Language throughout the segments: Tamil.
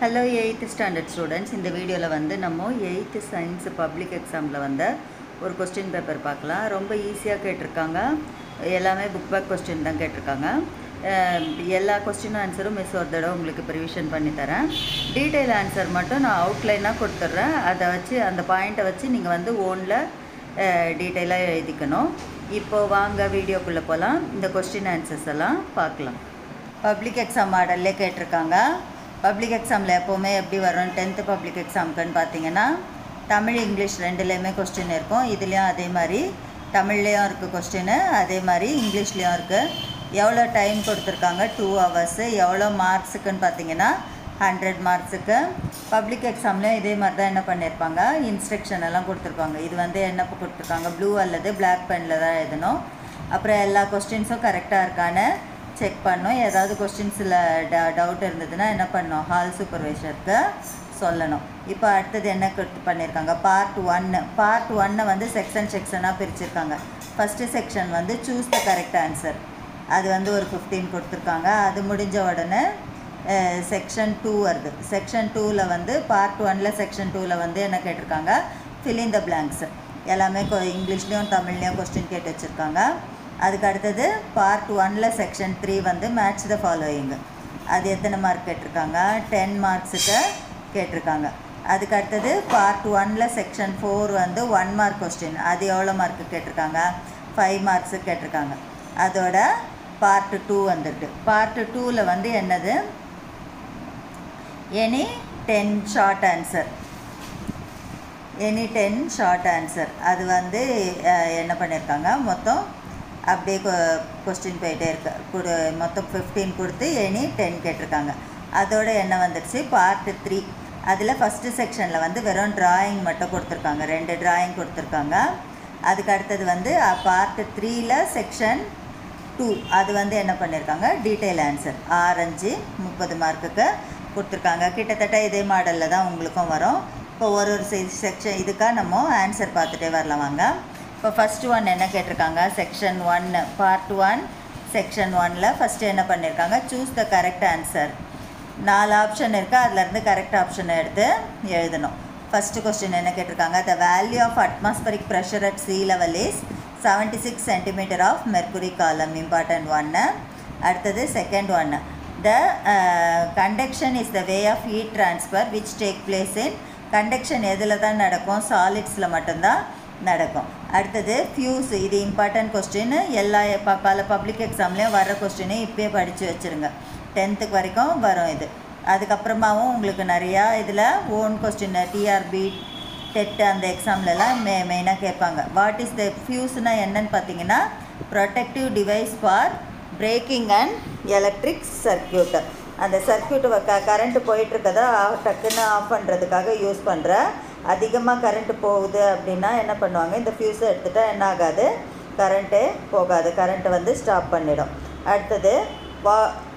Hello 8th standard students. இந்த வீடியோல வந்து நம்ம 8th science public examல வந்த ஒரு क्वेश्चन பேப்பர் பார்க்கலாம். ரொம்ப ஈஸியா கேட்டிருக்காங்க. எல்லாமே புக் பேக் क्वेश्चन தான் கேட்டிருக்காங்க. எல்லா क्वेश्चन ஆன்சரும் மிஸ் ஒரு தடவை உங்களுக்கு ரிவிஷன் பண்ணி தரேன். டீடைல் ஆன்சர் மட்டும் நான் அவுட்லைனா கொடுத்துறேன். அதை வச்சு அந்த பாயிண்ட்டை வச்சு நீங்க வந்து ஓன்ல டீடைலா எழுதிக்கணும். இப்போ வாங்க வீடியோக்குள்ள போலாம். இந்த क्वेश्चन ஆன்சர்ஸ் எல்லாம் பார்க்கலாம். பப்ளிக் எக்ஸாம் மாடல்ல கேட்டிருக்காங்க. பப்ளிக் எக்ஸாமில் எப்போவுமே எப்படி வரும் 10th பப்ளிக் எக்ஸாமுக்குன்னு பார்த்தீங்கன்னா தமிழ் இங்கிலீஷ் ரெண்டுலேயுமே கொஸ்டின் இருக்கும். இதுலேயும் அதே மாதிரி தமிழ்லேயும் இருக்குது கொஸ்டின், அதே மாதிரி இங்கிலீஷ்லேயும் இருக்குது. எவ்வளோ டைம் கொடுத்துருக்காங்க 2 hours. எவ்வளோ மார்க்ஸுக்குன்னு பார்த்தீங்கன்னா 100 மார்க்ஸுக்கு. பப்ளிக் எக்ஸாம்லேயும் இதே மாதிரி தான் என்ன பண்ணியிருப்பாங்க, இன்ஸ்ட்ரக்ஷன் எல்லாம் கொடுத்துருப்பாங்க. இது வந்து என்ன கொடுத்துருக்காங்க, ப்ளூ அல்லது பிளாக் பெனில் தான் எழுதணும். அப்புறம் எல்லா கொஸ்டின்ஸும் கரெக்டாக இருக்கான்னு செக் பண்ணோம். ஏதாவது கொஸ்டின்ஸில் டவுட் இருந்ததுன்னா என்ன பண்ணோம், ஹால் சூப்பர்வைசருக்கு சொல்லணும். இப்போ அடுத்தது என்ன பண்ணியிருக்காங்க, பார்ட் 1 வந்து செக்ஷனாக பிரிச்சிருக்காங்க. ஃபஸ்ட்டு செக்ஷன் வந்து சூஸ் த கரெக்ட் ஆன்சர், அது வந்து ஒரு 15 கொடுத்துருக்காங்க. அது முடிஞ்ச உடனே செக்ஷன் 2 வருது. செக்ஷன் 2ல் வந்து பார்ட் 1ல் செக்ஷன் 2ல் வந்து என்ன கேட்டிருக்காங்க, ஃபில் இன் த பிளாங்க்ஸ். எல்லாமே இங்கிலீஷ்லேயும் தமிழ்லேயும் கொஸ்டின் கேட்டு வச்சுருக்காங்க. அதுக்கு அடுத்தது பார்ட் 1ல் செக்ஷன் 3 வந்து மேட்ச் த ஃபாலோயிங். அது எத்தனை மார்க் கேட்டிருக்காங்க, 10 மார்க்ஸுக்கு கேட்டிருக்காங்க. அதுக்கு அடுத்தது பார்ட் 1ல் செக்ஷன் 4 வந்து 1 மார்க் கொஸ்டின், அது எவ்வளோ மார்க்கு கேட்டிருக்காங்க, 5 மார்க்ஸுக்கு கேட்டிருக்காங்க. அதோட பார்ட் 2 வந்துட்டு பார்ட் 2ல் வந்து என்னது, எனி 10 ஷார்ட் ஆன்சர், அது வந்து என்ன பண்ணியிருக்காங்க, மொத்தம் அப்படியே கொஸ்டின் போயிட்டே இருக்கு. மொத்தம் 15 கொடுத்து எனி 10 கேட்டிருக்காங்க. அதோட என்ன வந்துடுச்சு பார்ட் 3. அதில் ஃபஸ்ட்டு செக்ஷனில் வந்து வெறும் ட்ராயிங் மட்டும் கொடுத்துருக்காங்க, 2 ட்ராயிங் கொடுத்துருக்காங்க. அதுக்கு அடுத்தது வந்து பார்ட் 3ல் செக்ஷன் 2 அது வந்து என்ன பண்ணியிருக்காங்க, டீட்டெயில் ஆன்சர் ஆரஞ்சு 30 மார்க்குக்கு கொடுத்துருக்காங்க. கிட்டத்தட்ட இதே மாடலில் தான் உங்களுக்கும் வரும். இப்போ ஒரு செக்ஷன் இதுக்காக நம்ம ஆன்சர் பார்த்துட்டே வரலாம் வாங்க. இப்போ ஃபஸ்ட்டு ஒன் என்ன கேட்டிருக்காங்க, செக்ஷன் 1 பார்ட் 1 செக்ஷன் 1ல் ஃபஸ்ட்டு என்ன பண்ணியிருக்காங்க, choose the correct answer. 4 option இருக்குது, அதுலேருந்து கரெக்ட் ஆப்ஷனை எடுத்து எழுதணும். ஃபஸ்ட்டு கொஸ்டின் என்ன கேட்டிருக்காங்க, the value of atmospheric pressure at sea level is 76 centimeter of mercury column, important ஒன்று. அடுத்தது செகண்ட் ஒன்று, the conduction is the way of heat transfer which take place in. Conduction எதில் தான் நடக்கும், சாலிட்ஸில் மட்டும்தான் நடக்கும். அடுத்தது ஃபியூஸ், இது இம்பார்ட்டன்ட் கொஸ்டின். எல்லா பப்ளிக் எக்ஸாம்லேயும் வர கொஸ்டினே இப்போயே படித்து வச்சுருங்க, 10th வரைக்கும் வரும் இது. அதுக்கப்புறமாவும் உங்களுக்கு நிறையா இதில் ஓன் கொஸ்டின் டிஆர்பி டெட் அந்த எக்ஸாம்லலாம் மெயினாக கேட்பாங்க. வாட் இஸ் த ஃபியூஸ்னால் என்னன்னு பார்த்தீங்கன்னா, protective device for breaking and electric circuit. அந்த சர்க்கியூட் கரண்ட்டு போயிட்டுருக்கதை டக்குன்னு ஆஃப் பண்ணுறதுக்காக யூஸ் பண்ணுற. அதிகமாக கரண்ட்டு போகுது அப்படின்னா என்ன பண்ணுவாங்க, இந்த ஃபியூஸை எடுத்துகிட்டா என்ன ஆகாது, கரண்ட்டே போகாது, கரண்ட்டை வந்து ஸ்டாப் பண்ணிடும். அடுத்தது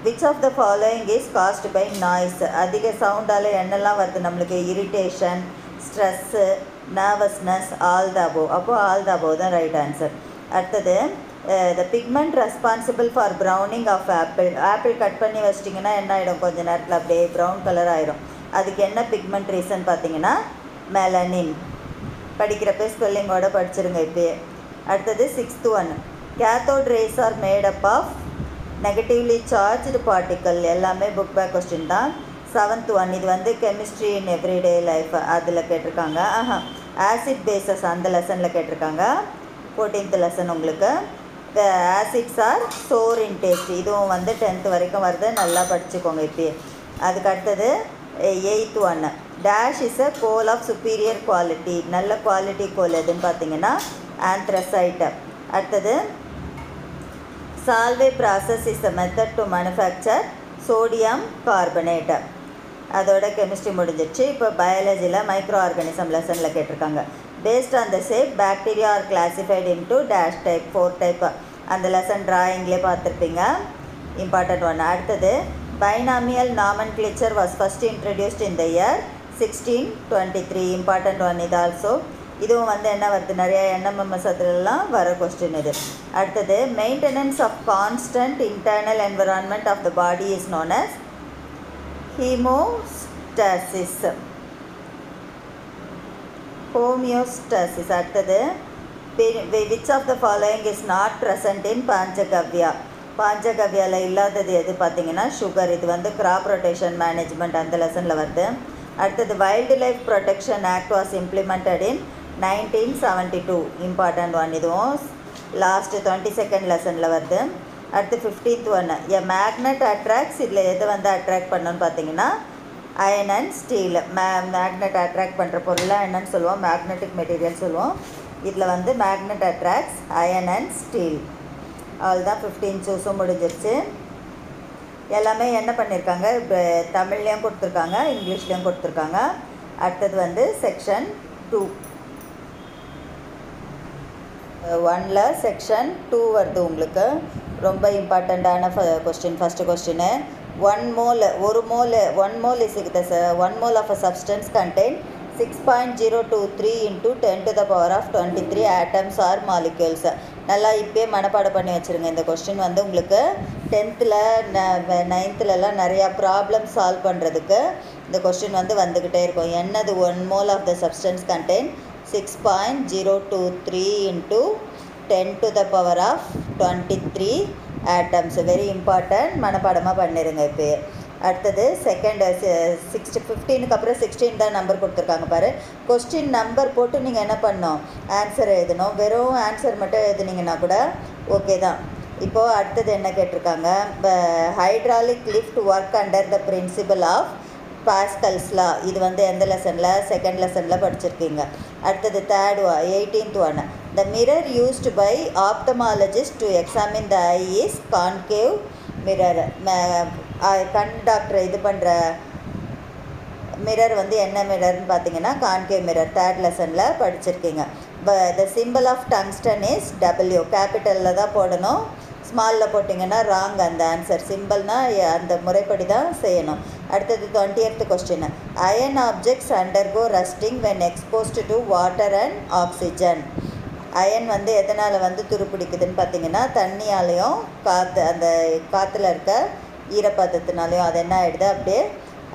which of the following is caused by noise. அதிக சவுண்டால் என்னெல்லாம் வருது நம்மளுக்கு, irritation, stress, nervousness, all the above. அப்போது ஆல் த அபோவ் தான் ரைட் ஆன்சர். அடுத்தது the pigment responsible for browning of apple cut பண்ணி வச்சிட்டிங்கன்னா என்ன ஆகிடும், கொஞ்சம் நேரத்தில் அப்படியே ப்ரௌன் கலர் ஆகிடும். அதுக்கு என்ன பிக்மெண்ட் ரீசன் பார்த்தீங்கன்னா மெலனின். படிக்கிறப்ப ஸ்பெல்லிங்கோடு படிச்சிருங்க இப்போயே. அடுத்தது 6th one, cathode rays are made up of negatively charged particle. எல்லாமே புக் பேக் கொஸ்டின் தான். 7th ஒன், இது வந்து கெமிஸ்ட்ரி இன் எவ்ரிடே லைஃப் அதில் கேட்டிருக்காங்க. ஆசிட் பேசஸ் அந்த லெசனில் கேட்டிருக்காங்க. 14th லெசன் உங்களுக்கு. Acids are sour in taste, இதுவும் வந்து 10th வரைக்கும் வருது, நல்லா படிச்சுக்கோங்க இப்போயே. அதுக்கு அடுத்தது 8th one, dash is a coal of superior quality. நல்ல குவாலிட்டி கோல் எதுன்னு பார்த்தீங்கன்னா ஆந்த்ரசைட். அடுத்தது Solvay process is a method to manufacture sodium carbonate. அதோட கெமிஸ்ட்ரி முடிஞ்சிடுச்சு. இப்போ பயாலஜியில் மைக்ரோ ஆர்கானிசம் லெசனில் கேட்டிருக்காங்க. Based on the shape bacteria are classified into dash type, 4 type. அந்த லெசன் ட்ராயிங்லேயே பார்த்துருப்பீங்க, இம்பார்ட்டன்ட் ஒன்று. அடுத்தது binomial nomenclature was first introduced in the year 1623, important one இது ஆல்சோ. இதுவும் வந்து என்ன வருது, நிறையா என்எம்எம்எஸ் அதிலெலாம் வர கொஸ்டின் இது. அடுத்தது maintenance of constant internal environment of the body is known as homeostasis. அடுத்தது which of the following is not present in Panchagavya? பாஞ்சகவ்யால இல்லாதது எது பார்த்தீங்கன்னா சுகர். இது வந்து கிராப் ரொட்டேஷன் மேனேஜ்மெண்ட் அந்த லெசனில் வருது. அடுத்தது wild life protection act was implemented in 1972. Important one. இதுவும் லாஸ்ட்டு 22nd லெசனில் வருது. அடுத்து 15th ஒன், எ மேக்னெட் அட்ராக்ட்ஸ். இதில் எது வந்து அட்ராக்ட் பண்ணணும்னு பார்த்தீங்கன்னா iron and steel. Magnet attract பண்ணுற பொருளாக என்னன்னு சொல்லுவோம், மேக்னெட்டிக் மெட்டீரியல் சொல்லுவோம். இதில் வந்து magnet attracts iron and steel. அவ்வளோதான் 15 சூஸும் முடிஞ்சிருச்சு. எல்லாமே என்ன பண்ணியிருக்காங்க, இப்போ தமிழ்லேயும் கொடுத்துருக்காங்க, இங்கிலீஷ்லேயும் கொடுத்துருக்காங்க. அடுத்தது வந்து செக்ஷன் 2 1ல் செக்ஷன் 2 வருது உங்களுக்கு. ரொம்ப இம்பார்ட்டண்ட்டான question. First question, 1 mole of a substance contain 6.023 into 10 to the power of 23 atoms or molecules. நல்லா இப்போயே மனப்பாடம் பண்ணி வச்சுருங்க. இந்த கொஸ்டின் வந்து உங்களுக்கு 10th 9thலலாம் நிறையா ப்ராப்ளம் சால்வ் பண்ணுறதுக்கு இந்த கொஸ்டின் வந்து வந்துக்கிட்டே இருக்கும். என்னது 1 mole of the substance contain 6.023 into 10 to the power of 23 atoms. Very important, மனப்பாடமாக பண்ணிடுங்க இப்போயே. அடுத்தது செகண்ட் 15க்கு அப்புறம் 16 தான் நம்பர் கொடுத்துருக்காங்க பாரு. கொஸ்டின் நம்பர் போட்டு நீங்கள் என்ன பண்ணணும், ஆன்சர் எழுதணும். வெறும் ஆன்சர் மட்டும் எழுதுனீங்கன்னா கூட ஓகே தான். இப்போது அடுத்தது என்ன கேட்டிருக்காங்க, hydraulic lift work under the principle of Pascal's law. இது வந்து எந்த லெசனில், செகண்ட் லெசனில் படிச்சிருக்கீங்க. அடுத்தது 18th one, the mirror used by ophthalmologist to examine the eye is concave mirror. கண் டாக்டர் இது பண்ணுற மிரர் வந்து என்ன மிரர்னு பார்த்தீங்கன்னா கான்கேவ் மிரர். 3rd லெசனில் படிச்சிருக்கீங்க. The symbol of tungsten is W. கேபிட்டலில் தான் போடணும், ஸ்மாலில் போட்டிங்கன்னா ராங் அந்த ஆன்சர். சிம்பிள்னால் அந்த முறைப்படி தான் செய்யணும். அடுத்தது 20th question, iron objects undergo rusting when exposed to water and oxygen. Iron வந்து எதனால் வந்து துருப்பிடிக்குதுன்னு பார்த்தீங்கன்னா தண்ணியாலையும் அந்த காற்றுல இருக்க ஈரப்பதத்தினாலையும் அது என்ன ஆகிடுது, அப்படியே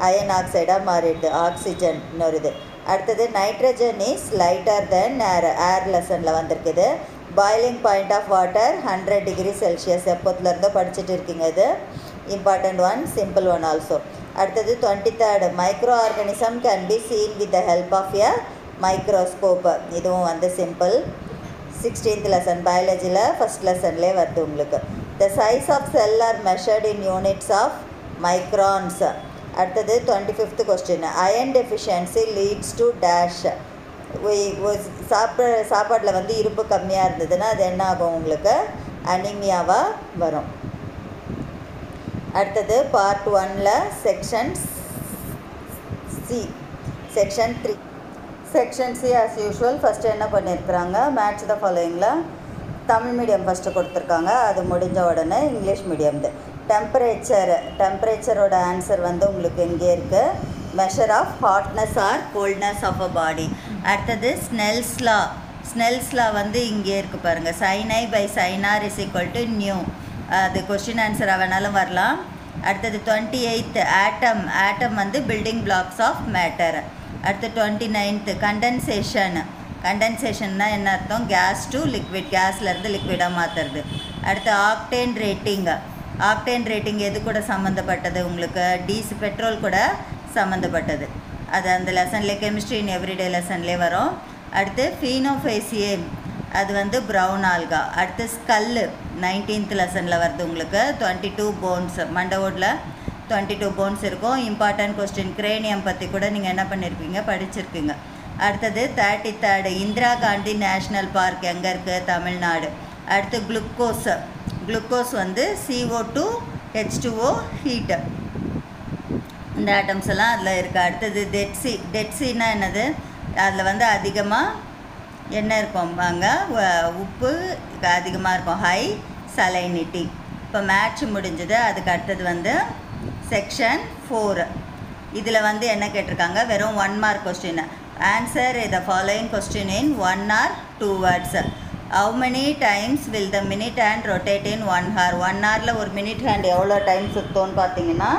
அயன் ஆக்சைடாக மாறிடுது, ஆக்சிஜன் இன்னொரு. அடுத்தது nitrogen is lighter than air லெசனில் வந்திருக்குது. Boiling point of water 100 degree Celsius. எப்போத்துலேருந்தோ படிச்சுட்டு இருக்கீங்க. இது important one, simple one also. அடுத்தது 23rd, microorganism can be seen with the help of a microscope. இதுவும் வந்து சிம்பிள். 16th லெசன் பயாலஜியில் ஃபஸ்ட் லெசன்லேயே வருது உங்களுக்கு. The size of cell are measured in units of microns. அடுத்தது 25th question, iron deficiency leads to dash. சாப்பாட்டில் வந்து இருப்பு கம்மியாக இருந்ததுன்னா அது என்ன ஆகும், உங்களுக்கு அனிமியாவாக வரும். அடுத்தது பார்ட் 1ல் section C. Section 3. Section C as usual first என்ன பண்ணியிருக்கிறாங்க, மேட்ச் த ஃபாலோயிங்கில் தமிழ் மீடியம் ஃபஸ்ட்டு கொடுத்துருக்காங்க. அது முடிஞ்ச உடனே இங்கிலீஷ் மீடியம். டெம்பரேச்சரோட ஆன்சர் வந்து உங்களுக்கு இங்கே இருக்குது. Measure of hotness or coldness of a body. அடுத்தது ஸ்னெல்ஸ் லா வந்து இங்கே இருக்குது பாருங்கள். sin I by sin R is equal to new. அது கொஸ்டின் ஆன்சராக வேணாலும் வரலாம். அடுத்தது 28th, ஆட்டம் வந்து பில்டிங் பிளாக்ஸ் ஆஃப் மேட்டர். அடுத்து 29th, கண்டென்சேஷன்னா என்ன அர்த்தம், கேஸ் டு லிக்விட், கேஸ்லேருந்து லிக்விடாக மாற்றுறது. அடுத்து ஆக்டேன் ரேட்டிங் எது கூட சம்மந்தப்பட்டது உங்களுக்கு, பெட்ரோல் கூட சம்மந்தப்பட்டது. அது அந்த லெசன்லேயே கெமிஸ்ட்ரி இன் எவ்ரிடே லெசன்லேயே வரும். அடுத்து ஃபீனோஃபேசியம், அது வந்து ப்ரௌன் ஆல்கா. அடுத்து ஸ்கல்லு 19th லெசனில் வருது உங்களுக்கு. 22 போன்ஸ், மண்டவோடில் 22 போன்ஸ் இருக்கும். Important question. கிரேனியம் பற்றி கூட நீங்கள் என்ன பண்ணியிருக்கீங்க, படிச்சிருக்கீங்க. அடுத்தது 33rd, Indira Gandhi national park எங்கே இருக்குது, தமிழ்நாடு. அடுத்து குளுக்கோஸ் வந்து CO2 H2O ஹீட்டு. இந்த ஆட்டம்ஸ் எல்லாம் அதில் இருக்குது. அடுத்தது டெட்சின்னா என்னது, அதில் வந்து அதிகமாக என்ன இருக்கும் அங்கே, உப்பு அதிகமாக இருக்கும், ஹை சலைனிட்டி. இப்போ மேட்ச் முடிஞ்சது. அதுக்கு அடுத்தது வந்து செக்ஷன் 4. இதில் வந்து என்ன கேட்டிருக்காங்க, வெறும் 1 mark question. Answer the following question in 1 or 2 words. How many times will the minute hand rotate in 1 hour? 1 hourல ஒரு மினிட் ஹேண்ட் எவ்வளோ டைம் சுற்றோன்னு பார்த்தீங்கன்னா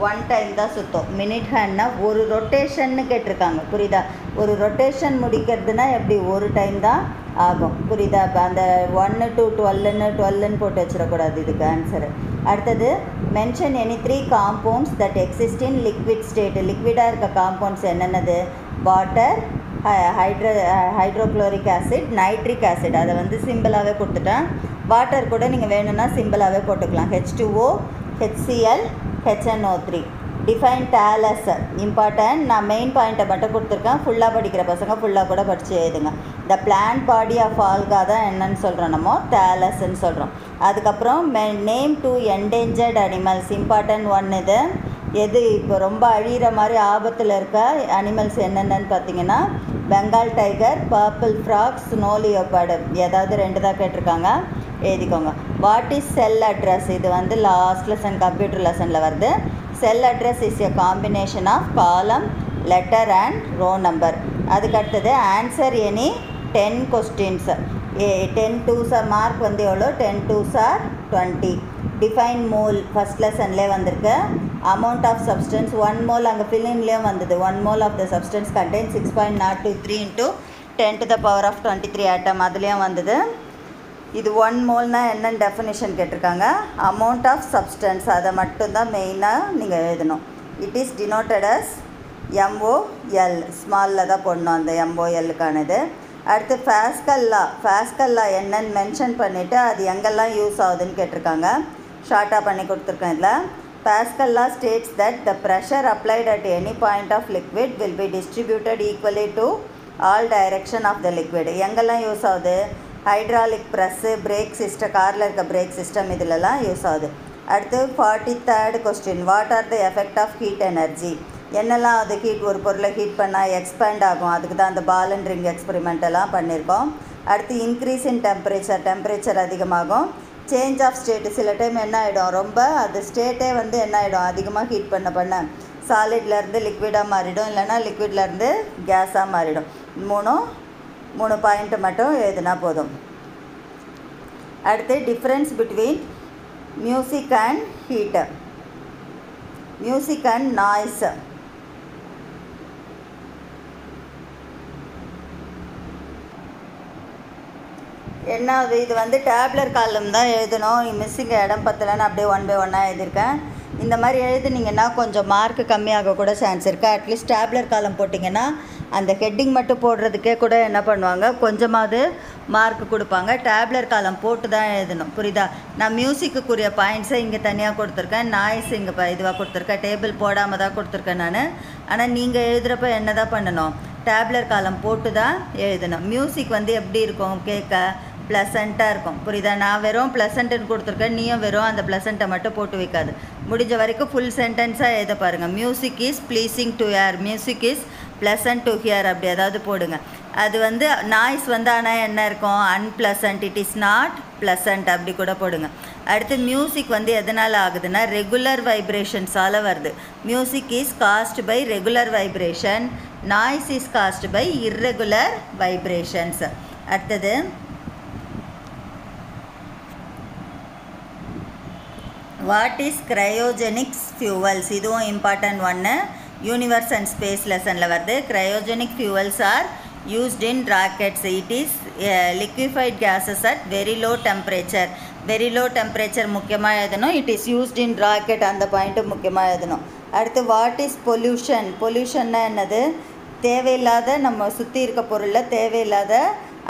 1 டைம் தான் சுற்றும். மினிட் ஹேண்ட்னா ஒரு ரொட்டேஷன்னு கேட்டிருக்காங்க, புரியுதா? ஒரு ரொட்டேஷன் முடிக்கிறதுனா எப்படி ஒரு டைம் தான் ஆகும், புரியுதா? இப்போ அந்த 1 to 12ன்னு போட்டு வச்சிடக்கூடாது இதுக்கு ஆன்சரு. அடுத்தது mention any 3 compounds that exist in liquid state. லிக்விடாக இருக்க காம்பவுண்ட்ஸ் என்னென்னது? Water, hydrochloric acid, nitric acid. அதை வந்து சிம்பிளாகவே கொடுத்துட்டேன். வாட்டர் கூட நீங்கள் வேணும்னா சிம்பிளாகவே போட்டுக்கலாம். H2O, HCl, HNO3. Define Dallas important. நான் மெயின் பாயிண்ட்டை மட்டும் கொடுத்துருக்கேன். ஃபுல்லாக படிக்கிற பசங்க ஃபுல்லாக கூட படித்து எழுதுங்க. The plant body of algae தான் என்னன்னு சொல்கிறோம், நம்ம டேலஸ்ன்னு சொல்கிறோம். அதுக்கப்புறம் நேம் 2 என்டேஞ்சர்ட் அனிமல்ஸ். இம்பார்ட்டன்ட் 1 இது. எது இப்போ ரொம்ப அழிகிற மாதிரி ஆபத்தில் இருக்க அனிமல்ஸ் என்னென்னு பார்த்தீங்கன்னா Bengal tiger, purple frog, snow leopard. ஏதாவது 2 தான் கேட்டிருக்காங்க, எழுதிக்கோங்க. What is cell address? இது வந்து லாஸ்ட் லெசன் கம்ப்யூட்டர் லெசனில் வருது. Cell address is a combination of column, letter and row number. அதுக்கடுத்தது answer any 10 questions. 10 2s mark வந்து எவ்வளோ? 10 2s 20. டிஃபைன் மோல் ஃபஸ்ட் லெசன்லேயே வந்திருக்கு. அமௌண்ட் ஆஃப் சப்ஸ்டன்ஸ் 1 mole அங்கே ஃபில்லின்லேயும் வந்தது. 1 mole of the substance contain 6.023 × 10⁻23 atom, அதுலேயும் வந்தது. இது 1 moleனா என்னென்னு டெஃபினேஷன் கேட்டிருக்காங்க. அமௌண்ட் ஆஃப் சப்ஸ்டன்ஸ் அதை மட்டும்தான் மெயினாக நீங்கள் எழுதணும். It is denoted as MOL, ஸ்மாலில் தான் போடணும் அந்த MOLக்கானது. அடுத்து ஃபேஸ்கல் லா என்னன்னு மென்ஷன் பண்ணிவிட்டு அது எங்கெல்லாம் யூஸ் ஆகுதுன்னு கேட்டிருக்காங்க. ஷார்ட்டாக பண்ணி கொடுத்துருக்கேன் இதில். Pascal law states that the pressure applied at any point of liquid will be distributed equally to all direction of the liquid. எங்கெல்லாம் யூஸ் ஆகுது? ஹைட்ராலிக் ப்ரெஸ்ஸு, பிரேக் சிஸ்டம், காரில் இருக்க பிரேக் சிஸ்டம் இதிலலாம் யூஸ் ஆகுது. அடுத்து 43rd question. What are the effect of heat energy? என்னெல்லாம் அது ஹீட், ஒரு பொருளை ஹீட் பண்ணால் எக்ஸ்பேண்ட் ஆகும், அதுக்கு தான் அந்த பால் அண்ட் ரிங் எக்ஸ்பெரிமெண்ட் எல்லாம் பண்ணியிருக்கோம். அடுத்து இன்க்ரீஸ் இன் டெம்பரேச்சர் அதிகமாகும். சேஞ்ச் ஆஃப் ஸ்டேட்டு, சில டைம் என்ன ஆகிடும், ரொம்ப அது ஸ்டேட்டே வந்து என்ன ஆகிடும், அதிகமாக ஹீட் பண்ண சாலிட்லேருந்து லிக்விடாக மாறிடும், இல்லைனா லிக்விட்லேருந்து கேஸாக மாறிடும். மூணு பாயிண்ட்டு மட்டும் எழுதுனா போதும். அடுத்து difference between music and heat, music and noise. என்ன இது வந்து டேப்லர் காலம் தான் எழுதணும். மிஸ்ஸிங் இடம் பத்தலைன்னு அப்படியே 1 by 1 எழுதியிருக்கேன். இந்த மாதிரி எழுதுனீங்கன்னா கொஞ்சம் மார்க்கு கம்மியாக கூட சான்ஸ் இருக்குது. அட்லீஸ்ட் டேப்லர் காலம் போட்டிங்கன்னா அந்த ஹெட்டிங் மட்டும் போடுறதுக்கே கூட என்ன பண்ணுவாங்க, கொஞ்சமாவது மார்க் கொடுப்பாங்க. டேப்லர் காலம் போட்டு தான் எழுதணும், புரியுதா? நான் மியூசிக்குரிய பாயிண்ட்ஸை இங்கே தனியாக கொடுத்துருக்கேன், நாய்ஸ் இங்கே இதுவாக கொடுத்துருக்கேன், டேபிள் போடாமல் தான் கொடுத்துருக்கேன் நான். ஆனால் நீங்கள் எழுதுகிறப்ப என்ன தான் பண்ணணும், டேப்லர் காலம் போட்டு தான் எழுதணும். மியூசிக் வந்து எப்படி இருக்கும், கேட்க ப்ளசண்ட்டாக இருக்கும், புரியுதா? நான் வெறும் ப்ளசண்ட்டுன்னு கொடுத்துருக்கேன், நீயும் வெறும் அந்த ப்ளசண்ட்டை மட்டும் போட்டு வைக்காது. முடிஞ்ச வரைக்கும் ஃபுல் சென்டென்ஸாக எழுத பாருங்கள். Music is pleasing to hear, music is pleasant to hear, அப்படி ஏதாவது போடுங்க. அது வந்து நாய்ஸ் வந்து ஆனால் என்ன இருக்கும், அன்ப்ளசன்ட், இட் இஸ் நாட் ப்ளசன்ட், அப்படி கூட போடுங்க. அடுத்து மியூசிக் வந்து எதனால் ஆகுதுன்னா ரெகுலர் வைப்ரேஷன்ஸால் வருது. Music is caused by regular vibration, noise is caused by irregular vibrations. அடுத்தது வாட் இஸ் கிரையோஜெனிக்ஸ் ஃபியூவல்ஸ்? இதுவும் இம்பார்ட்டன்ட் ஒன்று, யூனிவர்ஸ் அண்ட் ஸ்பேஸ் லெசனில் வருது. Cryogenic fuels are used in rockets. It is liquefied gases at very low temperature. Very low temperature முக்கியமாக எழுதணும். It is used in rocket, அந்த பாயிண்ட்டு முக்கியமாக எழுதணும். அடுத்து வாட் இஸ் பொல்யூஷன்? பொல்யூஷன்னா என்னது? தேவையில்லாத, நம்ம சுற்றி இருக்க பொருளில் தேவையில்லாத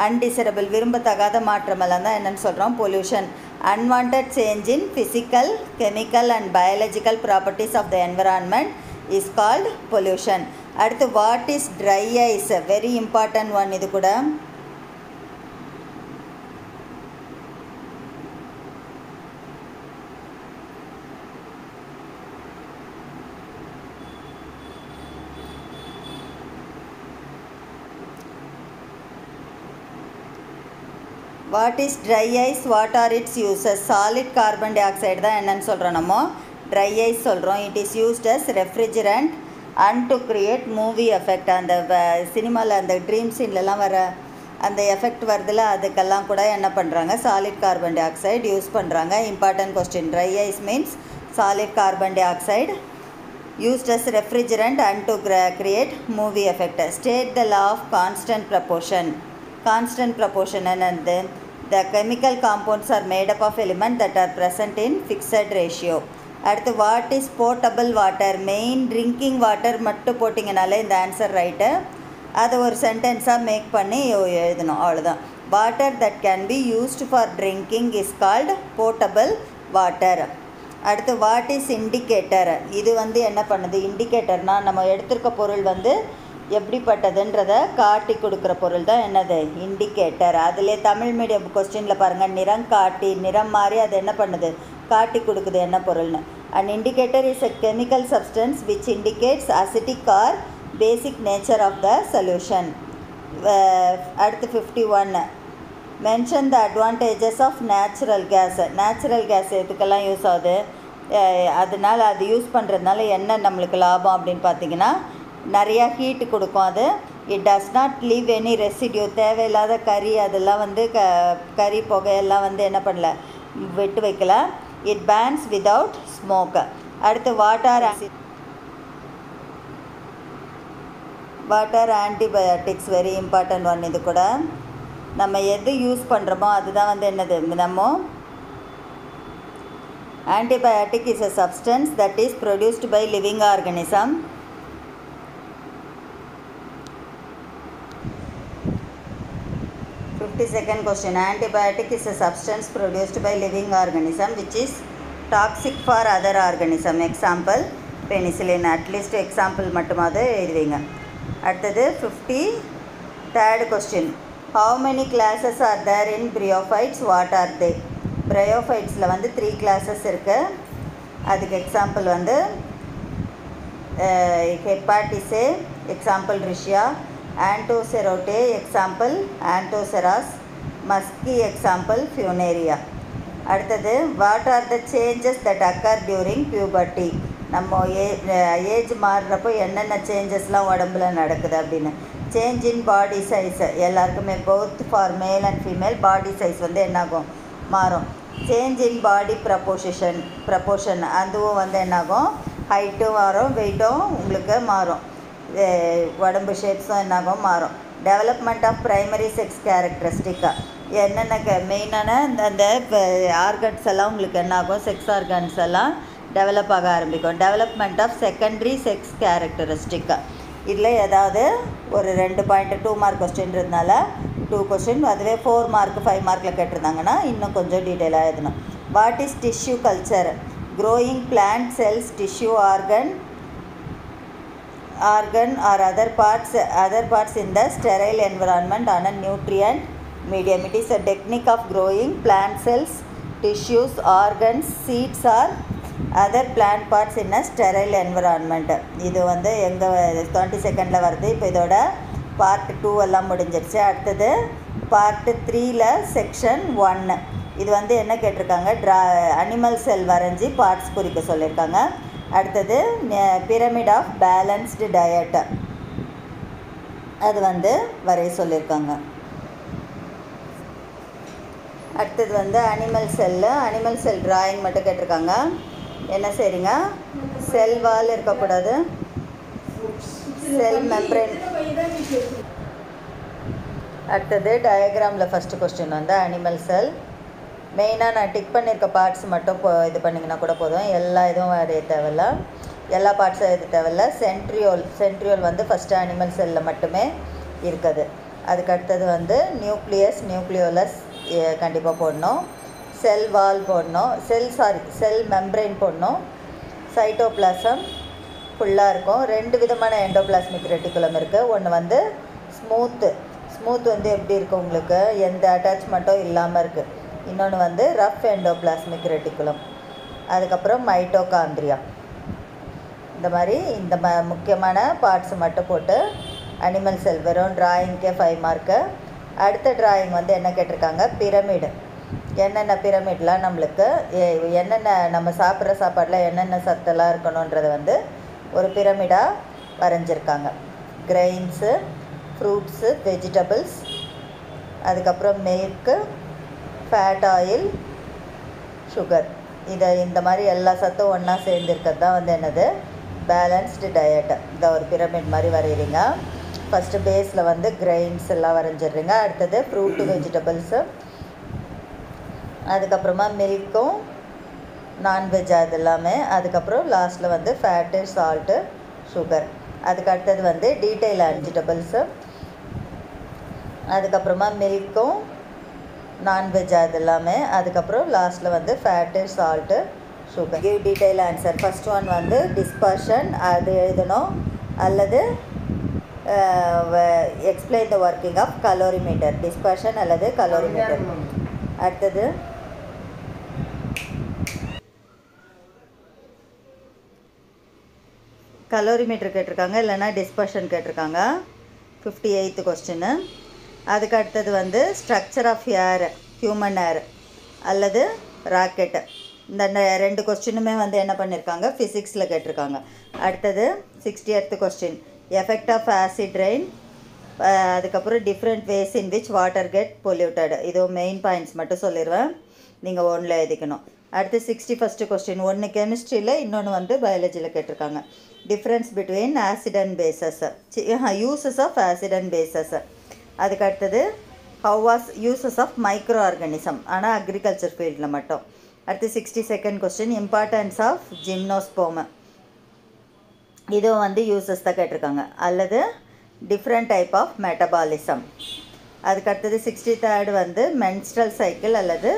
அன்டிசைரபிள், விரும்பத்தகாத மாற்றமெல்லாம் தான் என்னென்னு சொல்கிறோம், pollution. Unwanted change in physical, chemical and biological properties of the environment is called pollution. அடுத்து what is dry ice? Very important one இது கூட. What is dry ice? What are its uses? Solid carbon dioxide தான் என்னென்னு சொல்கிறோம், நம்ம ட்ரை ஐஸ் சொல்கிறோம். It is used as refrigerant and to create movie effect. அந்த சினிமாவில் அந்த ட்ரீம் சீன்லலாம் வர அந்த எஃபெக்ட் வருதில்ல, அதுக்கெல்லாம் கூட என்ன பண்ணுறாங்க, solid carbon dioxide use பண்ணுறாங்க. Important question. Dry ice means solid carbon dioxide used as refrigerant and to create movie effect. State the law of constant proportion. Constant proportion and the chemical compounds are made up of elements that are present in fixed ratio. அடுத்து what is portable water, main drinking water மட்டும் போட்டிங்கனாலே இந்த ஆன்சர் ரைட்டு. அதை ஒரு சென்டென்ஸாக மேக் பண்ணி எழுதணும், அவ்வளோதான். Water that can be used for drinking is called portable water. அடுத்து வாட் இஸ் இண்டிகேட்டர், இது என்ன பண்ணுது, இண்டிகேட்டர்னால் நம்ம எடுத்திருக்க பொருள் எப்படிப்பட்டதுன்றதை காட்டி கொடுக்குற பொருள் தான் என்னது, இண்டிகேட்டர். அதிலே தமிழ் மீடியம் கொஸ்டினில் பாருங்கள், நிறம் காட்டி, நிறம் மாறி அது என்ன பண்ணுது, காட்டி கொடுக்குது என்ன பொருள்னு. And indicator is a chemical substance which indicates acidic or basic nature of the solution. அடுத்து 51 mention the advantages of natural gas. Natural gas எதுக்கெல்லாம் யூஸ் ஆகுது, அதனால் அது யூஸ் பண்ணுறதுனால என்ன நம்மளுக்கு லாபம் அப்படின்னு பார்த்தீங்கன்னா, நிறையா ஹீட்டு கொடுக்கும் அது. It does not leave any residue, தேவையில்லாத கறி அதெல்லாம் கறி புகையெல்லாம் என்ன பண்ணல, விட்டு வைக்கல. It burns without smoke. அடுத்து what are antibiotics, very important one. இது கூட நம்ம எது யூஸ் பண்ணுறோமோ அதுதான் என்னது, நம்ம antibiotic is a substance that is produced by living organism. Second question, antibiotic is a substance produced by living organism which is toxic for other organism. Example penicillin. At least example மட்டுமாவது எழுதுவீங்க. அடுத்தது 53rd question, how many classes are there in bryophytes, what are they? bryophytesல 3 classes இருக்கு. அதுக்கு example Hepaticae, example Riccia, Anthocerotae, example Anthoceros, Musci, example Funaria. அடுத்தது what are the changes that occur during puberty. நம்ம ஏஜ் மாறுறப்போ என்னென்ன சேஞ்சஸ்லாம் உடம்புல நடக்குது அப்படின்னு. சேஞ்ச் இன் பாடி சைஸ், எல்லாருக்குமே both for male and female body size என்னாகும், மாறும். சேஞ்ச் இன் பாடி ப்ரப்போர்ஷன், அதுவும் என்னாகும், ஹைட்டும் மாறும், வெயிட்டும் உங்களுக்கு மாறும், உடம்பு ஷேப்ஸும் என்னாகும், மாறும். டெவலப்மெண்ட் ஆஃப் ப்ரைமரி செக்ஸ் கேரக்டரிஸ்டிக்காக என்னென்ன மெயினான அந்த ஆர்கன்ஸ் எல்லாம் உங்களுக்கு என்னாகும், செக்ஸ் ஆர்கன்ஸ் எல்லாம் டெவலப் ஆக ஆரம்பிக்கும். டெவலப்மெண்ட் ஆஃப் செகண்டரி செக்ஸ் கேரக்டரிஸ்டிக்காக இதில் ஏதாவது ஒரு 2 பாயிண்ட் 2 மார்க் கொஸ்டின்றதுனால 2 கொஸ்டின், அதுவே 4 மார்க் 5 மார்க்கில் கேட்டிருந்தாங்கன்னா இன்னும் கொஞ்சம் டீட்டெயிலாக எழுதணும். What is tissue culture, growing plant cells tissue organ or other parts in the sterile environment on a nutrient medium. It is a technique of growing plant cells, tissues, organs, seeds or other plant parts in a sterile environment. இது எங்கள் 22nd வருது. இப்போ இதோட பார்ட் 2 எல்லாம் முடிஞ்சிருச்சு. அடுத்தது பார்ட் 3ல் செக்ஷன் 1. இது என்ன கேட்டிருக்காங்க, அனிமல் செல் வரைஞ்சி பார்ட்ஸ் குறிக்க சொல்லியிருக்காங்க. அடுத்தது பிரமிட் ஆஃப் பேலன்ஸ்டு டயட், அது வரைய சொல்லியிருக்காங்க. அடுத்தது அனிமல் செல் டிராயிங் மட்டும் கேட்டிருக்காங்க. என்ன செய்றீங்க, செல் வால் இருக்கக்கூடாது, செல் மெம்பரேன். அடுத்தது டயக்ராமில் ஃபஸ்ட்டு கொஸ்டின் அனிமல் செல். மெயினாக நான் டிக் பண்ணியிருக்க பார்ட்ஸ் மட்டும் இது பண்ணிங்கன்னா கூட போதும், எல்லா இதுவும் வரைய தேவையில்ல, எல்லா பார்ட்ஸும் எழுத தேவையில்ல. சென்ட்ரியோல் ஃபஸ்ட்டு அனிமல் செல்லில் மட்டுமே இருக்குது. அதுக்கு அடுத்தது நியூக்ளியோலஸ் கண்டிப்பாக போடணும், செல் வால் போடணும், செல் மெம்பரைன் போடணும், சைட்டோபிளாசம் ஃபுல்லாக இருக்கும். 2 விதமான எண்டோபிளாஸ்மிக் ரெட்டிகுலம் இருக்குது. ஒன்று ஸ்மூத் எப்படி இருக்குது உங்களுக்கு, எந்த அட்டாச்மெண்ட்டும் இல்லாமல் இருக்குது. இன்னொன்று ரஃப் எண்டோபிளாஸ்மிக் ரெட்டிகுலம். அதுக்கப்புறம் மைட்டோகாண்ட்ரியா. இந்த மாதிரி இந்த முக்கியமான பார்ட்ஸ் மட்டும் போட்டு அனிமல் செல் வெறும் டிராயிங்க்கே 5 மார்க்கு. அடுத்த டிராயிங் என்ன கேட்டிருக்காங்க, பிரமிடு. என்னென்ன பிரமிட்லாம் நம்மளுக்கு என்னென்ன நம்ம சாப்பிட்ற சாப்பாடில் என்னென்ன சத்தெல்லாம் இருக்கணுன்றதை ஒரு பிரமிடாக வரைஞ்சிருக்காங்க. கிரெயின்ஸு, ஃப்ரூட்ஸு, வெஜிடபிள்ஸ், அதுக்கப்புறம் மில்க்கு, ஃபேட் ஆயில், சுகர். இந்த மாதிரி எல்லா சத்தும் ஒன்றா சேர்ந்துருக்கிறது தான் என்னது பேலன்ஸ்டு டயட். இந்த ஒரு பிரமிட் மாதிரி வரைகிறீங்க. ஃபஸ்ட்டு பேஸில் வந்து கிரெயின்ஸ் எல்லாம் வரைஞ்சிடுறீங்க. அடுத்தது ஃப்ரூட்டு வெஜிடபிள்ஸு, அதுக்கப்புறமா மில்க்கும் நான்வெஜ் அது எல்லாமே, அதுக்கப்புறம் லாஸ்ட்டில் வந்து ஃபேட்டு சால்ட்டு சுகர். அதுக்கு அடுத்தது வந்து டீட்டெயில் வெஜிடபிள்ஸு, அதுக்கப்புறமா மில்க்கும் நான்வெஜ் அது எல்லாமே, அதுக்கப்புறம் லாஸ்ட்டில் வந்து fat salt sugar. Give detail answer. First one வந்து டிஸ்பர்ஷன் அது எழுதணும், அல்லது explain the working of calorimeter. Dispersion அல்லது கலோரிமீட்டர். அடுத்தது கலோரிமீட்டர் கேட்டிருக்காங்க, இல்லைனா டிஸ்பர்ஷன் கேட்டிருக்காங்க. 58th question. அதுக்கு அடுத்தது வந்து structure of ear, human ear அல்லது ராக்கெட்டு. இந்த 2 கொஸ்டினுமே வந்து என்ன பண்ணியிருக்காங்க, ஃபிசிக்ஸில் கேட்டிருக்காங்க. அடுத்தது 60th question, effect of acid rain, அதுக்கப்புறம் different ways in which water get polluted. இது மெயின் பாயிண்ட்ஸ் மட்டும் சொல்லிடுவேன், நீங்கள் ஒன்றில் எழுதிக்கணும். அடுத்து 61st கொஸ்டின், ஒன்று கெமிஸ்ட்ரியில், இன்னொன்று வந்து பயாலஜியில் கேட்டிருக்காங்க. Difference between acid and bases, uses of acid and bases. அதுக்கு அடுத்தது how was uses of microorganism, ஆனால் அக்ரிகல்ச்சர் ஃபீல்டில் மட்டும். அடுத்து 62nd question, importance of gymnosperm. இதுவும் வந்து யூசஸ் தான் கேட்டிருக்காங்க, அல்லது டிஃப்ரெண்ட் டைப் ஆஃப் மெட்டபாலிசம். அதுக்கு அடுத்தது 63rd வந்து மென்ஸ்ட்ரல் சைக்கிள் அல்லது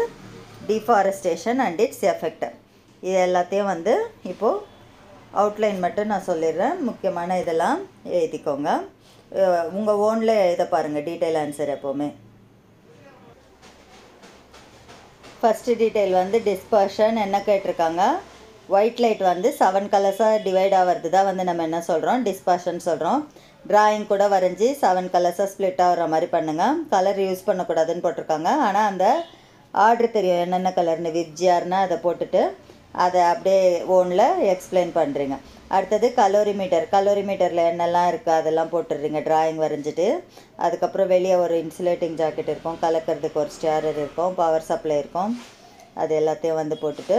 டிஃபாரஸ்டேஷன் அண்ட் இட்ஸ் எஃபெக்ட். இது எல்லாத்தையும் வந்து இப்போது அவுட்லைன் மட்டும் நான் சொல்லிடுறேன். முக்கியமான இதெல்லாம் எழுதிக்கோங்க. உங்கள் ஓனில் எழுத பாருங்கள் டீட்டெயில் ஆன்சர் எப்போவுமே. ஃபஸ்ட்டு டீட்டெயில் வந்து டிஸ்பர்ஷன் என்ன கேட்டிருக்காங்க, ஒயிட் லைட் வந்து 7 கலர்ஸாக டிவைட் ஆகிறது தான் வந்து நம்ம என்ன சொல்கிறோம், டிஸ்பர்ஷன் சொல்கிறோம். ட்ராயிங் கூட வரைஞ்சி 7 கலர்ஸாக ஸ்ப்ளிட் ஆகிற மாதிரி பண்ணுங்கள். கலர் யூஸ் பண்ணக்கூடாதுன்னு போட்டிருக்காங்க, ஆனால் அந்த ஆர்டர் தெரியும் என்னென்ன கலர்னு. விப்ஜிஆர்னா அதை போட்டுட்டு அதை அப்படியே ஓனில் எக்ஸ்பிளைன் பண்ணுறீங்க. அடுத்தது கலோரிமீட்டர். கலோரிமீட்டரில் என்னெல்லாம் இருக்குது அதெல்லாம் போட்டுடுறீங்க ட்ராயிங் வரைஞ்சிட்டு. அதுக்கப்புறம் வெளியே ஒரு இன்சுலேட்டிங் ஜாக்கெட் இருக்கும், கலக்கிறதுக்கு ஒரு ஸ்டேரர் இருக்கும், பவர் சப்ளை இருக்கும். அது எல்லாத்தையும் வந்து போட்டுட்டு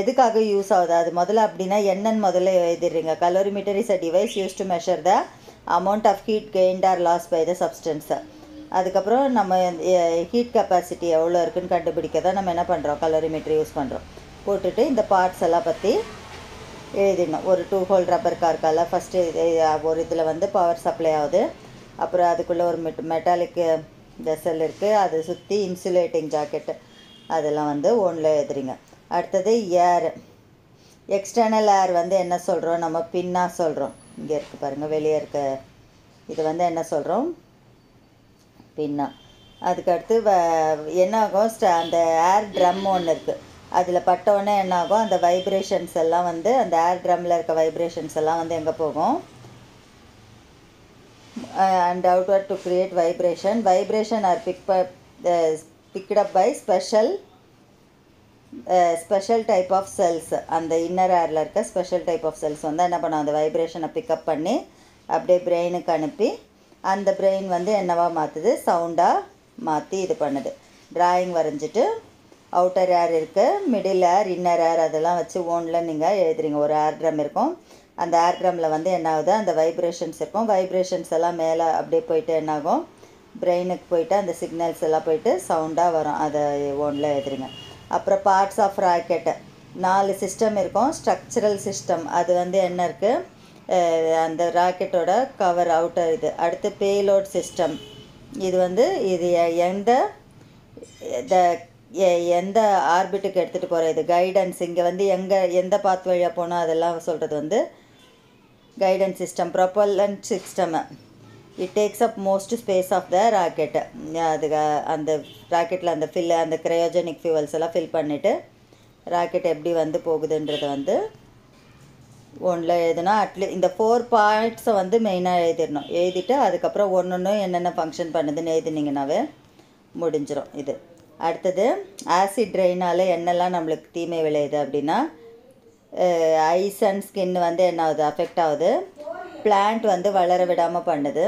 எதுக்காக யூஸ் ஆகுது அது முதல்ல அப்படின்னா என்னன்னு முதல்ல எழுதிடுறீங்க. Calorimeter is a device use to measure the amount of heat gained or loss by the சப்ஸ்டன்ஸை. அதுக்கப்புறம் நம்ம ஹீட் கெப்பாசிட்டி எவ்வளோ இருக்குதுன்னு கண்டுபிடிக்க தான் நம்ம என்ன பண்ணுறோம், கலோரிமீட்டர் யூஸ் பண்ணுறோம். போட்டுட்டு இந்த பார்ட்ஸ் எல்லாம் பற்றி எழுதிடணும். ஒரு 2 ஹோல் ரப்பர் கார்க்கால ஃபஸ்ட்டு ஒரு இதில் வந்து பவர் சப்ளை ஆகுது, அப்புறம் அதுக்குள்ளே ஒரு மெட்டாலிக் வெசல் இருக்குது, அதை சுற்றி இன்சுலேட்டிங் ஜாக்கெட்டு, அதெல்லாம் வந்து ஒன்றில் எழுதுறீங்க. அடுத்தது ஏர். எக்ஸ்டர்னல் ஏர் வந்து என்ன சொல்கிறோம், நம்ம பின்னாக சொல்கிறோம். இங்கே இருக்குது பாருங்கள், வெளியே இருக்க இது வந்து என்ன சொல்கிறோம், பின்னா. அதுக்கடுத்து என்ன ஆகும், அந்த ஏர் ட்ரம் ஒன்று இருக்குது, அதில் பட்டோன்னே என்ன ஆகும், அந்த வைப்ரேஷன்ஸ் எல்லாம் வந்து அந்த ஏர் ட்ரம்மில் இருக்க வைப்ரேஷன்ஸ் எல்லாம் வந்து எங்கே போகும், and outward to create vibration. Vibration are picked up by special type of cells. அந்த இன்னர் ஏரில் இருக்க ஸ்பெஷல் டைப் ஆஃப் செல்ஸ் வந்து என்ன பண்ணும், அந்த வைப்ரேஷனை பிக்கப் பண்ணி அப்படியே பிரெயினுக்கு அனுப்பி அந்த பிரெயின் வந்து என்னவா மாற்றுது, சவுண்டாக மாற்றி இது பண்ணுது. ட்ராயிங் வரைஞ்சிட்டு அவுட்டர் ஏர் இருக்குது, மிடில் ஏர், இன்னர் ஏர், அதெல்லாம் வச்சு ஓனில் நீங்கள் எழுதுறீங்க. ஒரு ஏர் ட்ரம் இருக்கும், அந்த ஏர் ட்ரம்மில் வந்து என்ன ஆகுது, அந்த வைப்ரேஷன்ஸ் இருக்கும். வைப்ரேஷன்ஸ் எல்லாம் மேலே அப்படியே போயிட்டு என்னாகும், பிரெயினுக்கு போயிட்டு அந்த சிக்னல்ஸ் எல்லாம் போயிட்டு சவுண்டாக வரும். அதை ஓனில் எழுதுறீங்க. அப்புறம் பார்ட்ஸ் ஆஃப் ராக்கெட்டு 4 சிஸ்டம் இருக்கும். ஸ்ட்ரக்சரல் சிஸ்டம் அது வந்து என்ன இருக்குது, அந்த ராக்கெட்டோட கவர் அவுட்டர் இது. அடுத்து பேலோட் சிஸ்டம், இது வந்து இது எந்த ஆர்பிட்டுக்கு எடுத்துகிட்டு போகிற இது கைடன்ஸ். இங்கே வந்து எந்த பாத் வழியாக போனோம் அதெல்லாம் சொல்கிறது வந்து guidance system. Propellant system, it takes up most space of the rocket. அது அந்த ராக்கெட்டில் அந்த கிரையோஜெனிக் ஃபியூவல்ஸ் எல்லாம் ஃபில் பண்ணிவிட்டு ராக்கெட் எப்படி வந்து போகுதுன்றதை வந்து ஒன்றில் எழுதுனா இந்த 4 பாயிண்ட்ஸை வந்து மெயினாக எழுதிடணும். எழுதிட்டு அதுக்கப்புறம் ஒன்று என்னென்ன ஃபங்க்ஷன் பண்ணுதுன்னு எழுதினீங்கன்னாவே முடிஞ்சிடும் இது. அடுத்தது ஆசிட் ரெயினால் என்னெல்லாம் நம்மளுக்கு தீமை விளையுது அப்படின்னா, ஐஸ் அண்ட் ஸ்கின் வந்து என்ன ஆகுது, அஃபெக்ட் ஆகுது. பிளான்ட் வந்து வளர விடாமல் பண்ணுது.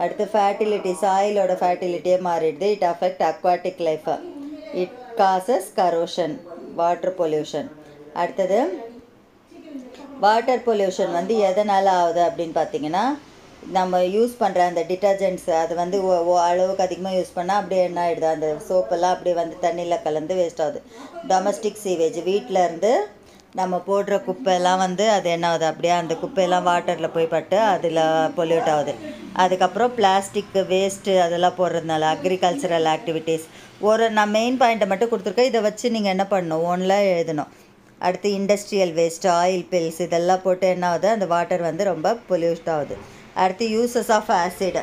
அடுத்து ஃபேர்டிலிட்டி, சாயிலோட ஃபேர்டிலிட்டியே மாறிடுது. It affect aquatic life. It causes corrosion, water pollution. அடுத்தது வாட்டர் பொல்யூஷன் வந்து எதனால் ஆகுது அப்படின்னு பார்த்தீங்கன்னா, நம்ம யூஸ் பண்ணுற அந்த டிட்டர்ஜென்ட்ஸ் அது வந்து அளவுக்கு அதிகமாக யூஸ் பண்ணால் அப்படியே என்ன ஆகிடுது, அந்த சோப்பெல்லாம் அப்படியே வந்து தண்ணியில் கலந்து வேஸ்ட் ஆகுது. டொமஸ்டிக் சீவேஜ் வீட்டில் இருந்து நம்ம போடுற குப்பையெல்லாம் வந்து அது என்ன ஆகுது, அப்படியே அந்த குப்பையெல்லாம் வாட்டரில் போய் பட்டு அதில் பொல்யூட் ஆகுது. அதுக்கப்புறம் பிளாஸ்டிக்கு வேஸ்ட்டு அதெல்லாம் போடுறதுனால அக்ரிகல்ச்சரல் ஆக்டிவிட்டீஸ் நான் மெயின் பாயிண்ட்டை மட்டும் கொடுத்துருக்கேன். இதை வச்சு நீங்கள் என்ன பண்ணணும், ஒன்றில் எழுதணும். அடுத்து இண்டஸ்ட்ரியல் வேஸ்ட், ஆயில் பில்ஸ் இதெல்லாம் போட்டு என்ன ஆகுது, அந்த வாட்டர் வந்து ரொம்ப பொல்யூட் ஆகுது. அடுத்து uses of acid.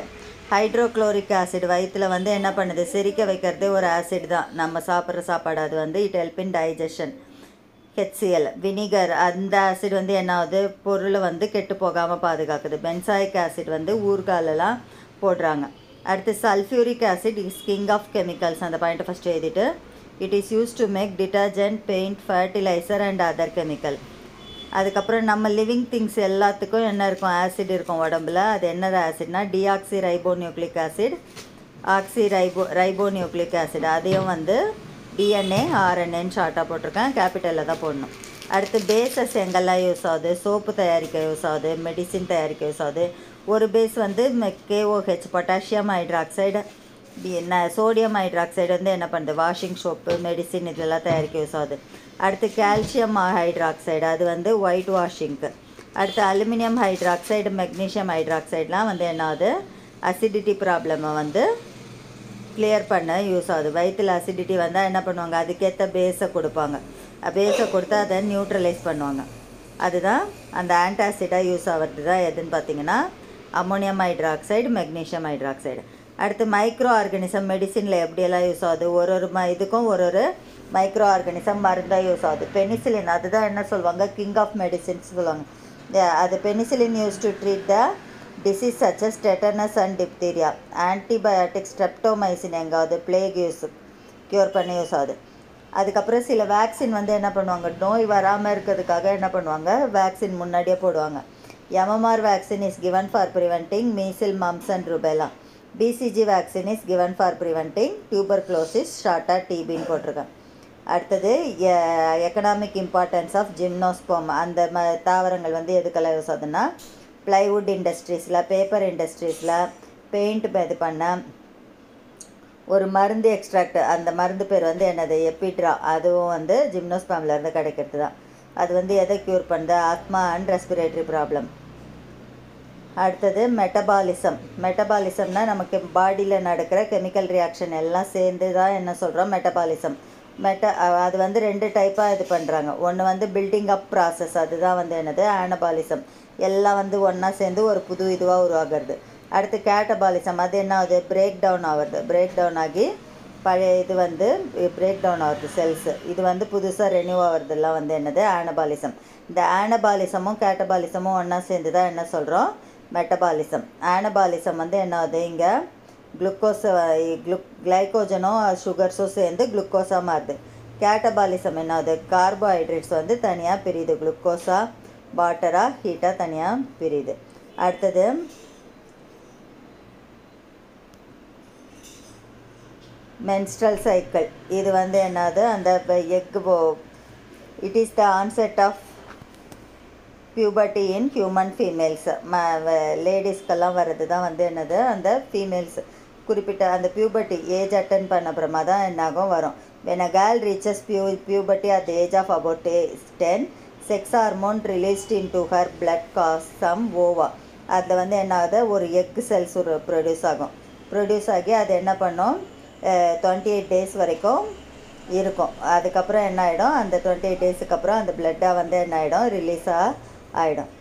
Hydrochloric acid வயிற்றில் வந்து என்ன பண்ணுது, செரிக்க வைக்கிறது ஒரு ஆசிட் தான். நம்ம சாப்பிட்ற சாப்பாடு அது வந்து it help in digestion. HCl vinegar, அந்த ஆசிட் வந்து என்ன ஆகுது, பொருளை வந்து கெட்டு போகாமல் பாதுகாக்குது. பென்சாயிக் ஆசிட் வந்து ஊறுகாலெல்லாம் போடுறாங்க. அடுத்து sulphuric acid is king of chemicals. அந்த பாயிண்ட்டை ஃபஸ்ட்டு எழுதிட்டு, it is use to make detergent, paint, fertiliser and other chemical. அதுக்கப்புறம் நம்ம லிவிங் திங்ஸ் எல்லாத்துக்கும் என்ன இருக்கும், ஆசிட் இருக்கும் உடம்புல. அது என்ன ஆசிட்னா டிஆக்சி ரைபோநியூக்ளிக் ஆசிட், ஆக்சி ரைபோநியூக்ளிக் ஆசிட். அதையும் வந்து DNA RNAன்னு ஷார்ட்டாக போட்டிருக்கேன், கேபிட்டலில் தான் போடணும். அடுத்து பேஸஸ் எங்கெல்லாம் யூஸ் ஆகுது, சோப்பு தயாரிக்க யூஸ் ஆகுது, மெடிசின் தயாரிக்க யூஸ் ஆகுது. ஒரு பேஸ் வந்து KOH potassium hydroxide, sodium hydroxide வந்து என்ன பண்ணுது, வாஷிங் சோப்பு, மெடிசின் இதெல்லாம் தயாரிக்க யூஸ் ஆகுது. அடுத்து கால்சியம் ஹைட்ராக்சைடு, அது வந்து ஒயிட் வாஷிங்க்கு. அடுத்து அலுமினியம் ஹைட்ராக்சைடு, மெக்னீஷியம் ஹைட்ராக்சைடெலாம் வந்து என்ன ஆகுது, அசிடிட்டி ப்ராப்ளமை வந்து கிளியர் பண்ண யூஸ் ஆகுது. வயிற்றில் அசிடிட்டி வந்தால் என்ன பண்ணுவாங்க, அதுக்கேற்ற பேஸை கொடுப்பாங்க. பேஸை கொடுத்தா அதை நியூட்ரலைஸ் பண்ணுவாங்க. அதுதான் அந்த ஆன்டாசிடாக யூஸ் ஆகிறது தான் எதுன்னு பார்த்தீங்கன்னா அம்மோனியம் ஹைட்ராக்சைடு, மெக்னீஷியம் ஹைட்ராக்சைடு. அடுத்து மைக்ரோ ஆர்கானிசம் மெடிசினில் எப்படியெல்லாம் யூஸ் ஆகுது, ஒரு இதுக்கும் ஒரு மைக்ரோ ஆர்கானிசம் மருந்தாக யூஸ் ஆகுது. பெனிசிலின், அதுதான் என்ன சொல்லுவாங்க, கிங் ஆஃப் மெடிசின்ஸ் சொல்லுவாங்க. அது penicillin use to treat the disease such as tetanus and diphtheria. Antibiotic streptomycin எங்காவது பிளேக் க்யூர் பண்ணி யூஸ் ஆகுது. அதுக்கப்புறம் சில வேக்சின் வந்து என்ன பண்ணுவாங்க, நோய் வராமல் இருக்கிறதுக்காக என்ன பண்ணுவாங்க, வேக்சின் முன்னாடியே போடுவாங்க. MMR vaccine is given for preventing measles, mumps and rubella. BCG vaccine is given for preventing tuberculosis, ஷார்ட்டாக TBன்னு போட்டிருக்கேன். அடுத்தது எக்கனாமிக் இம்பார்ட்டன்ஸ் ஆஃப் ஜிம்னோஸ்போம். அந்த தாவரங்கள் வந்து எதுக்கெல்லாம் யூஸ் ஆகுதுன்னா ப்ளைவுட் இண்டஸ்ட்ரீஸில், பேப்பர் இண்டஸ்ட்ரீஸில், பெயிண்ட் இது பண்ண ஒரு மருந்து எக்ஸ்ட்ராக்ட். அந்த மருந்து பேர் வந்து என்னது, எப்பிட்ரா. அதுவும் வந்து ஜிம்னோஸ்பேம்லேருந்து கிடைக்கிறது தான். அது வந்து எதை க்யூர் பண்ணுது, ஆஸ்மா அண்ட் ரெஸ்பிரேட்டரி ப்ராப்ளம். அடுத்தது மெட்டபாலிசம்னா நமக்கு பாடியில் நடக்கிற கெமிக்கல் ரியாக்ஷன் எல்லாம் சேர்ந்து தான் என்ன சொல்கிறோம், மெட்டபாலிசம். அது வந்து 2 டைப்பாக இது பண்ணுறாங்க. ஒன்று வந்து பில்டிங் அப் ப்ராசஸ், அதுதான் வந்து என்னது ஆனபாலிசம். எல்லாம் வந்து ஒன்றா சேர்ந்து ஒரு புது இதுவாக உருவாகிறது. அடுத்து கேட்டபாலிசம், அது என்ன ஆகுது, பிரேக் டவுன் ஆகுது. பிரேக் டவுன் ஆகி பழைய இது வந்து பிரேக் டவுன் ஆகுது செல்ஸு. இது வந்து புதுசாக ரெனியூ ஆகிறதுலாம் வந்து என்னது ஆனபாலிசம். இந்த ஆனபாலிசமும் கேட்டபாலிசமும் ஒன்றா சேர்ந்து தான் என்ன சொல்கிறோம், மெட்டபாலிசம். ஆனபாலிசம் வந்து என்ன ஆகுது, இங்கே கிளைக்கோஜனும் சுகர்ஸும் சேர்ந்து குளுக்கோஸாக மாறுது. கேட்டபாலிசம் என்ன ஆகுது, கார்போஹைட்ரேட்ஸ் வந்து தனியாக பிரியுது, குளுக்கோஸாக வாட்டராக ஹீட்டாக தனியாக பிரியுது. அடுத்தது மென்ஸ்ட்ரல் சைக்கிள். இது வந்து என்னது, அந்த it is the onset of puberty in human females. லேடிஸ்க்கெல்லாம் வர்றது தான் வந்து என்னது, அந்த ஃபீமேல்ஸ் குறிப்பிட்ட அந்த பியூபர்ட்டி ஏஜ் அட்டன் பண்ண அப்புறமா தான் என்னாகும் வரும். when a girl reaches puberty at the age of about 10, sex hormone released into her blood cause some ova. அதில் வந்து என்ன ஆகுது, ஒரு எக் செல்ஸ் ப்ரொடியூஸ் ஆகி அது என்ன பண்ணும், 28 days வரைக்கும் இருக்கும். அதுக்கப்புறம் என்ன ஆகிடும், அந்த 28 daysக்கு அப்புறம் அந்த பிளட்டாக வந்து என்ன ஆகிடும், ரிலீஸாக ஆகிடும்.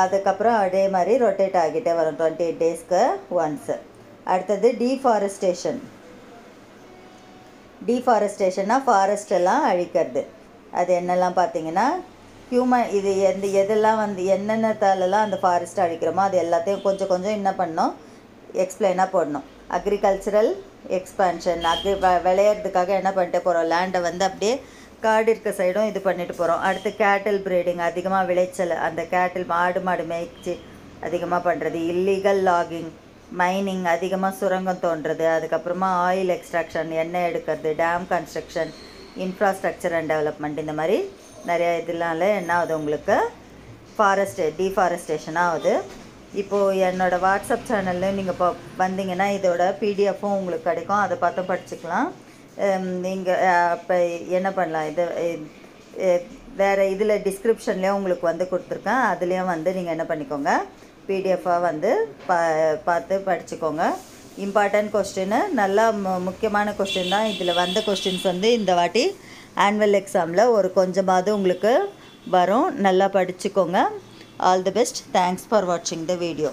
அதுக்கப்புறம் அதே மாதிரி ரொட்டேட் ஆகிட்டே வரும் 28 daysக்கு ஒன்ஸு. அடுத்தது டீஃபாரஸ்டேஷன்னா ஃபாரஸ்ட் எல்லாம் அழிக்கிறது. அது என்னெல்லாம் பார்த்தீங்கன்னா இது எதெல்லாம் வந்து என்னென்னத்தாலெல்லாம் அந்த ஃபாரஸ்ட் அழிக்கிறோமோ அது எல்லாத்தையும் கொஞ்சம் கொஞ்சம் என்ன பண்ணணும், எக்ஸ்பிளைனாக போடணும். அக்ரிகல்ச்சரல் எக்ஸ்பான்ஷன், விளையிறதுக்காக என்ன பண்ணிட்டு போகிறோம், லேண்டை வந்து அப்படியே காடு இருக்க சைடும் இது பண்ணிட்டு போகிறோம். அடுத்து கேட்டில் ப்ரீடிங், அதிகமாக விளைச்சல், அந்த கேட்டில் மாடு மேய்ச்சி அதிகமாக பண்ணுறது. இல்லீகல் லாகிங், மைனிங், அதிகமாக சுரங்கம் தோன்றது. அதுக்கப்புறமா ஆயில் எக்ஸ்ட்ராக்ஷன், எண்ணெய் எடுக்கிறது. Dam construction, infrastructure and development. இந்த மாதிரி நிறையா இதனால என்ன ஆகுது உங்களுக்கு டீஃபாரஸ்டேஷன் ஆகுது. இப்போது என்னோடய வாட்ஸ்அப் சேனலில் நீங்கள் இப்போ வந்தீங்கன்னா இதோட பிடிஎஃப்பும் உங்களுக்கு கிடைக்கும், அதை பார்த்து படிச்சுக்கலாம். நீங்கள் இப்போ என்ன பண்ணலாம், இது வேறு இதில் டிஸ்கிரிப்ஷன்லேயும் உங்களுக்கு வந்து கொடுத்துருக்கேன், அதுலேயும் வந்து நீங்கள் என்ன பண்ணிக்கோங்க, பிடிஎஃபாக வந்து பார்த்து படிச்சுக்கோங்க. இம்பார்ட்டன்ட் கொஸ்டின்னு நல்லா முக்கியமான கொஸ்டின் தான். இதில் வந்த கொஸ்டின்ஸ் வந்து இந்த வாட்டி ஆனுவல் எக்ஸாமில் ஒரு கொஞ்சமாவது உங்களுக்கு வரும். நல்லா படிச்சுக்கோங்க. All the best. Thanks for வாட்சிங் த வீடியோ.